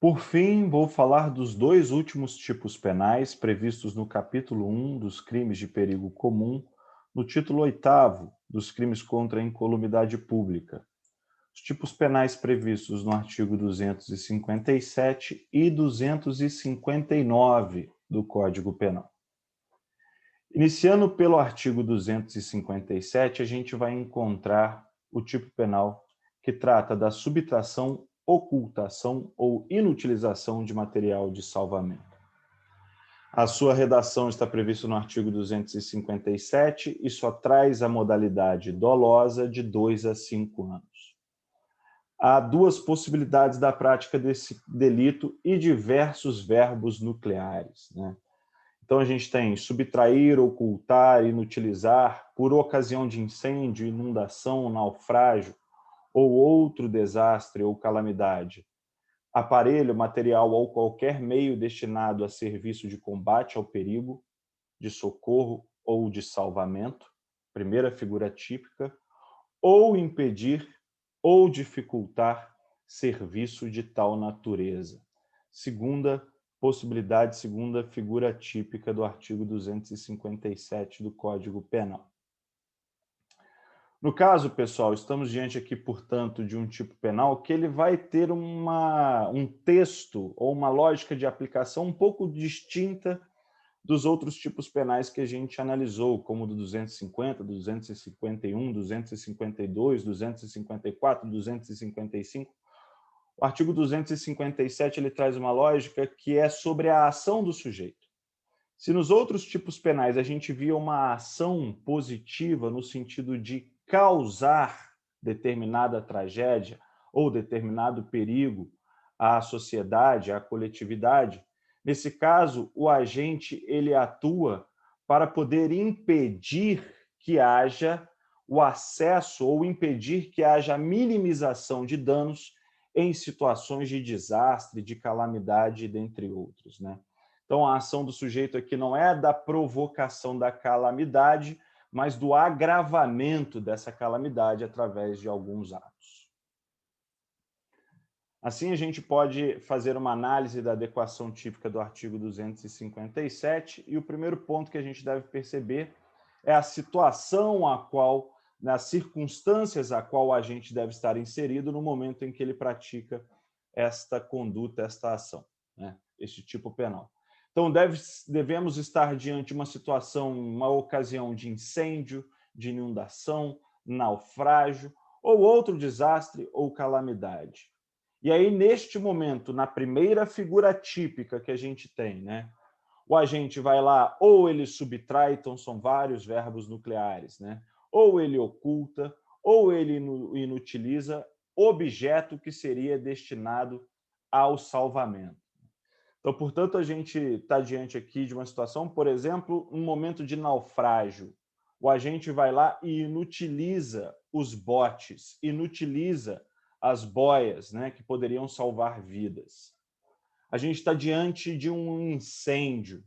Por fim, vou falar dos dois últimos tipos penais previstos no capítulo 1 dos crimes de perigo comum, no título 8º dos crimes contra a incolumidade pública. Os tipos penais previstos no artigo 257 e 259 do Código Penal. Iniciando pelo artigo 257, a gente vai encontrar o tipo penal que trata da subtração, ocultação ou inutilização de material de salvamento. A sua redação está prevista no artigo 257 e só traz a modalidade dolosa de 2 a 5 anos. Há duas possibilidades da prática desse delito e diversos verbos nucleares, né? Então, a gente tem subtrair, ocultar, inutilizar, por ocasião de incêndio, inundação, naufrágio ou outro desastre ou calamidade. Aparelho, material ou qualquer meio destinado a serviço de combate ao perigo, de socorro ou de salvamento, primeira figura típica, ou impedir ou dificultar serviço de tal natureza. Segunda possibilidade, segunda figura típica do artigo 257 do Código Penal. No caso, pessoal, estamos diante aqui, portanto, de um tipo penal que ele vai ter um texto ou uma lógica de aplicação um pouco distinta dos outros tipos penais que a gente analisou, como do 250, 251, 252, 254, 255. O artigo 257 ele traz uma lógica que é sobre a ação do sujeito. Se nos outros tipos penais a gente via uma ação positiva no sentido de causar determinada tragédia ou determinado perigo à sociedade, à coletividade, nesse caso, o agente ele atua para poder impedir que haja o acesso ou impedir que haja a minimização de danos em situações de desastre, de calamidade, dentre outros, né? Então, a ação do sujeito aqui não é da provocação da calamidade, mas do agravamento dessa calamidade através de alguns atos. Assim, a gente pode fazer uma análise da adequação típica do artigo 257, e o primeiro ponto que a gente deve perceber é a situação a qual, nas circunstâncias a qual o agente deve estar inserido no momento em que ele pratica esta conduta, esta ação, né? Este tipo penal. Então, devemos estar diante de uma situação, uma ocasião de incêndio, de inundação, naufrágio, ou outro desastre ou calamidade. E aí, neste momento, na primeira figura típica que a gente tem, né? O agente vai lá, ou ele subtrai, então são vários verbos nucleares, né? Ou ele oculta, ou ele inutiliza objeto que seria destinado ao salvamento. Então, portanto, a gente está diante aqui de uma situação, por exemplo, um momento de naufrágio. O agente vai lá e inutiliza os botes, inutiliza as boias, né, que poderiam salvar vidas. A gente está diante de um incêndio.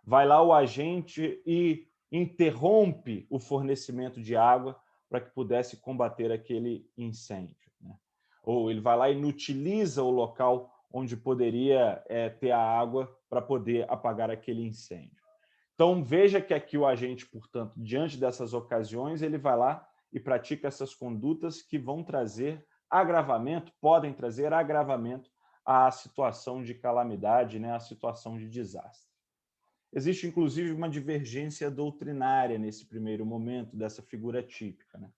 Vai lá o agente e interrompe o fornecimento de água para que pudesse combater aquele incêndio, né? Ou ele vai lá e inutiliza o local onde poderia ter a água para poder apagar aquele incêndio. Então, veja que aqui o agente, portanto, diante dessas ocasiões, ele vai lá e pratica essas condutas que vão trazer agravamento, podem trazer agravamento à situação de calamidade, né, à situação de desastre. Existe, inclusive, uma divergência doutrinária nesse primeiro momento dessa figura típica, né?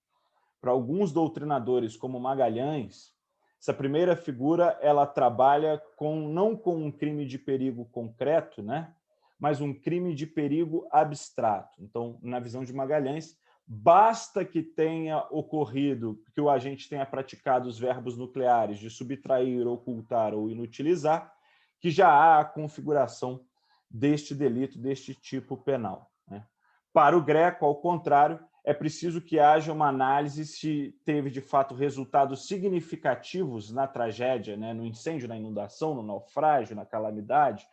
Para alguns doutrinadores, como Magalhães, essa primeira figura ela trabalha não com um crime de perigo concreto, né? Mas um crime de perigo abstrato. Então, na visão de Magalhães, basta que tenha ocorrido, que o agente tenha praticado os verbos nucleares de subtrair, ocultar ou inutilizar, que já há a configuração deste delito, deste tipo penal, né? Para o Greco, ao contrário, é preciso que haja uma análise se teve, de fato, resultados significativos na tragédia, né, no incêndio, na inundação, no naufrágio, na calamidade,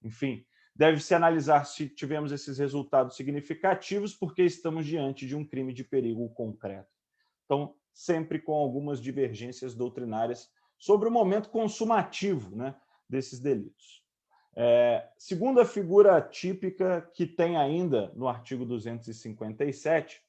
enfim. Deve-se analisar se tivemos esses resultados significativos porque estamos diante de um crime de perigo concreto. Então, sempre com algumas divergências doutrinárias sobre o momento consumativo, né, desses delitos. Segunda figura típica que tem ainda no artigo 257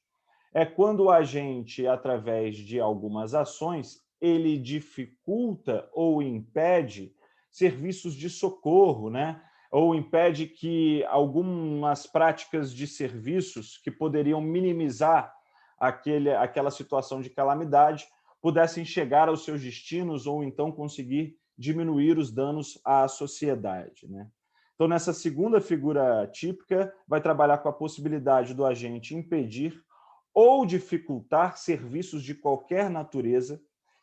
é quando o agente, através de algumas ações, ele dificulta ou impede serviços de socorro, né? Ou impede que algumas práticas de serviços que poderiam minimizar aquela situação de calamidade pudessem chegar aos seus destinos ou então conseguir diminuir os danos à sociedade, né? Então, nessa segunda figura típica, vai trabalhar com a possibilidade do agente impedir ou dificultar serviços de qualquer natureza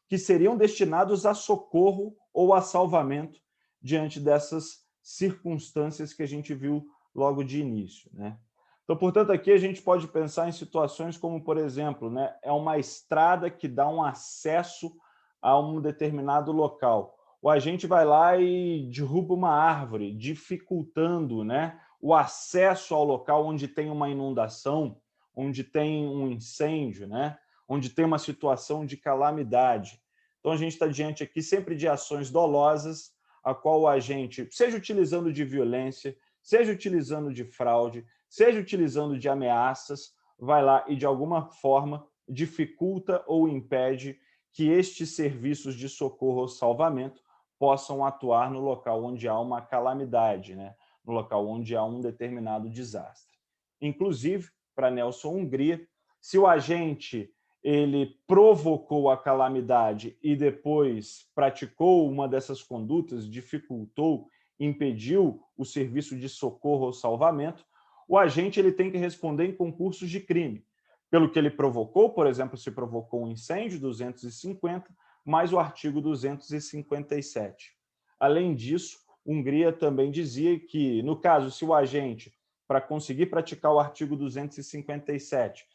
que seriam destinados a socorro ou a salvamento diante dessas circunstâncias que a gente viu logo de início, né? Então, portanto, aqui a gente pode pensar em situações como, por exemplo, né, é uma estrada que dá um acesso a um determinado local. O agente vai lá e derruba uma árvore, dificultando, né, o acesso ao local onde tem uma inundação, onde tem um incêndio, né, onde tem uma situação de calamidade. Então, a gente está diante aqui sempre de ações dolosas, a qual o agente, seja utilizando de violência, seja utilizando de fraude, seja utilizando de ameaças, vai lá e, de alguma forma, dificulta ou impede que estes serviços de socorro ou salvamento possam atuar no local onde há uma calamidade, né? No local onde há um determinado desastre. Inclusive, para Nelson Hungria, se o agente ele provocou a calamidade e depois praticou uma dessas condutas, dificultou, impediu o serviço de socorro ou salvamento, o agente ele tem que responder em concursos de crime. Pelo que ele provocou, por exemplo, se provocou um incêndio, 250, mais o artigo 257. Além disso, Hungria também dizia que, no caso, se o agente, para conseguir praticar o artigo 257,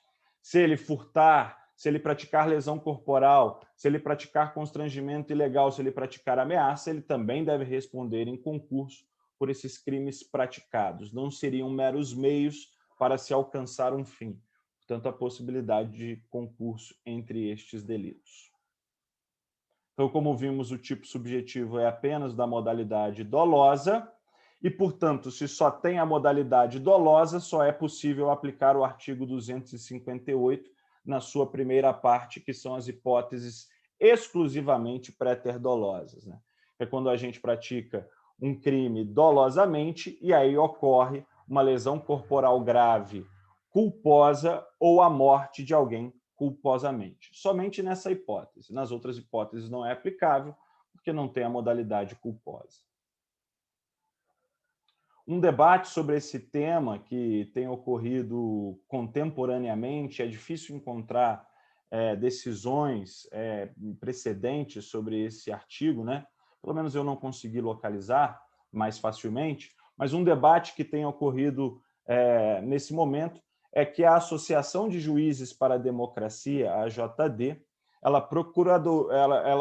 se ele furtar, se ele praticar lesão corporal, se ele praticar constrangimento ilegal, se ele praticar ameaça, ele também deve responder em concurso por esses crimes praticados. Não seriam meros meios para se alcançar um fim. Portanto, a possibilidade de concurso entre estes delitos. Então, como vimos, o tipo subjetivo é apenas da modalidade dolosa e, portanto, se só tem a modalidade dolosa, só é possível aplicar o artigo 258 na sua primeira parte, que são as hipóteses exclusivamente préter-dolosas, né? É quando a gente pratica um crime dolosamente e aí ocorre uma lesão corporal grave culposa ou a morte de alguém culposamente. Somente nessa hipótese. Nas outras hipóteses não é aplicável, porque não tem a modalidade culposa. Um debate sobre esse tema que tem ocorrido contemporaneamente, é difícil encontrar decisões precedentes sobre esse artigo, né? Pelo menos eu não consegui localizar mais facilmente, mas um debate que tem ocorrido nesse momento é que a Associação de Juízes para a Democracia, a AJD, ela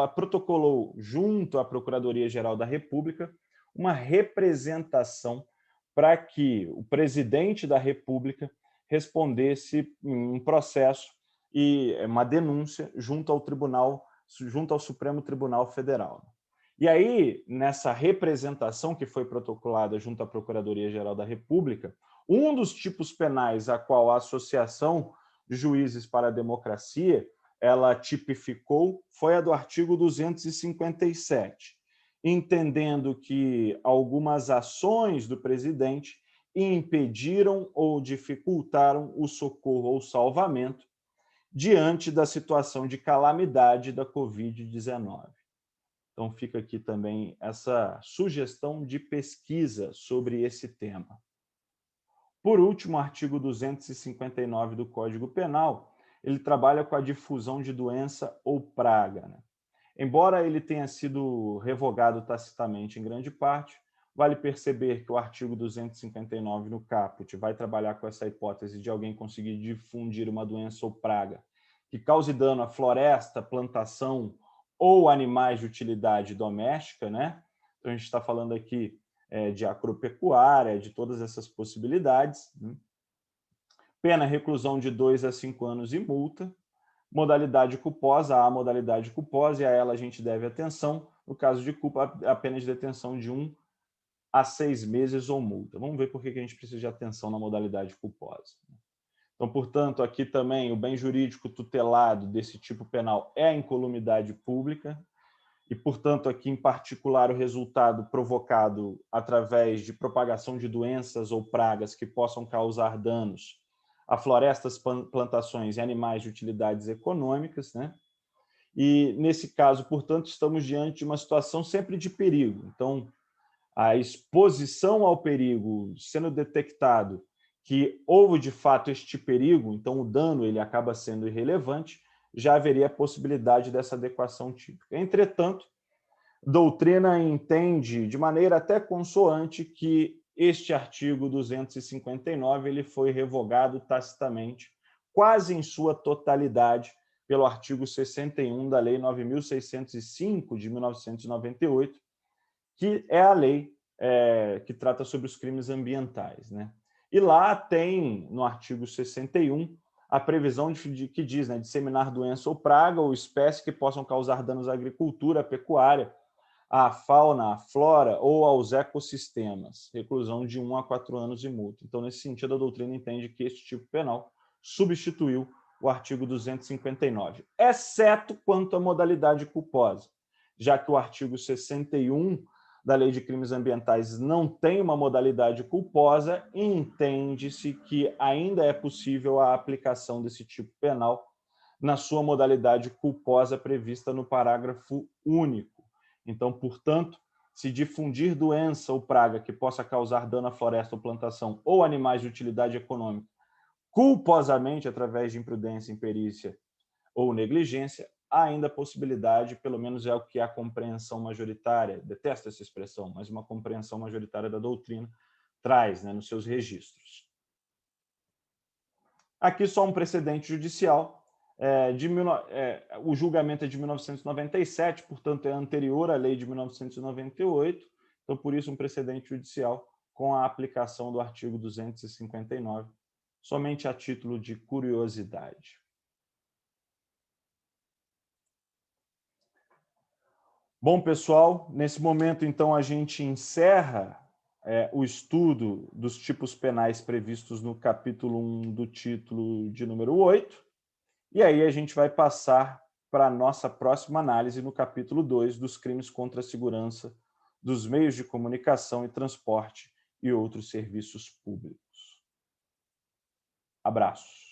protocolou junto à Procuradoria-Geral da República uma representação para que o presidente da República respondesse um processo e uma denúncia junto ao Tribunal, junto ao Supremo Tribunal Federal. E aí, nessa representação que foi protocolada junto à Procuradoria-Geral da República, um dos tipos penais a qual a Associação de Juízes para a Democracia ela tipificou foi a do artigo 257, entendendo que algumas ações do presidente impediram ou dificultaram o socorro ou salvamento diante da situação de calamidade da Covid-19. Então, fica aqui também essa sugestão de pesquisa sobre esse tema. Por último, o artigo 259 do Código Penal, ele trabalha com a difusão de doença ou praga, né? Embora ele tenha sido revogado tacitamente em grande parte, vale perceber que o artigo 259 no caput vai trabalhar com essa hipótese de alguém conseguir difundir uma doença ou praga que cause dano à floresta, plantação ou animais de utilidade doméstica, né? Então, a gente está falando aqui de agropecuária, de todas essas possibilidades, né? Pena reclusão de 2 a 5 anos e multa. Modalidade culposa, a modalidade culposa, e a ela a gente deve atenção. No caso de culpa, a pena de detenção de 1 a 6 meses ou multa. Vamos ver por que a gente precisa de atenção na modalidade culposa. Então, portanto, aqui também o bem jurídico tutelado desse tipo penal é a incolumidade pública, e, portanto, aqui em particular o resultado provocado através de propagação de doenças ou pragas que possam causar danos a florestas, plantações e animais de utilidades econômicas, né? E, nesse caso, portanto, estamos diante de uma situação sempre de perigo. Então, a exposição ao perigo sendo detectado que houve, de fato, este perigo, então o dano ele acaba sendo irrelevante, já haveria a possibilidade dessa adequação típica. Entretanto, a doutrina entende, de maneira até consoante, que este artigo 259 ele foi revogado tacitamente, quase em sua totalidade, pelo artigo 61 da Lei 9.605, de 1998, que é a lei que trata sobre os crimes ambientais, né? E lá tem, no artigo 61, a previsão que diz, né, disseminar doença ou praga ou espécie que possam causar danos à agricultura, à pecuária, à fauna, à flora ou aos ecossistemas, reclusão de 1 a 4 anos e multa. Então, nesse sentido, a doutrina entende que este tipo penal substituiu o artigo 259, exceto quanto à modalidade culposa, já que o artigo 61 da Lei de Crimes Ambientais não tem uma modalidade culposa, entende-se que ainda é possível a aplicação desse tipo penal na sua modalidade culposa prevista no parágrafo único. Então, portanto, se difundir doença ou praga que possa causar dano à floresta ou plantação ou animais de utilidade econômica, culposamente através de imprudência, imperícia ou negligência, há ainda a possibilidade, pelo menos é o que a compreensão majoritária, detesto essa expressão, mas uma compreensão majoritária da doutrina traz, né, nos seus registros. Aqui só um precedente judicial. O julgamento é de 1997, portanto é anterior à lei de 1998, então por isso um precedente judicial com a aplicação do artigo 259, somente a título de curiosidade. Bom, pessoal, nesse momento, então, a gente encerra o estudo dos tipos penais previstos no capítulo 1 do título de número 8, e aí a gente vai passar para a nossa próxima análise no capítulo 2 dos crimes contra a segurança dos meios de comunicação e transporte e outros serviços públicos. Abraços.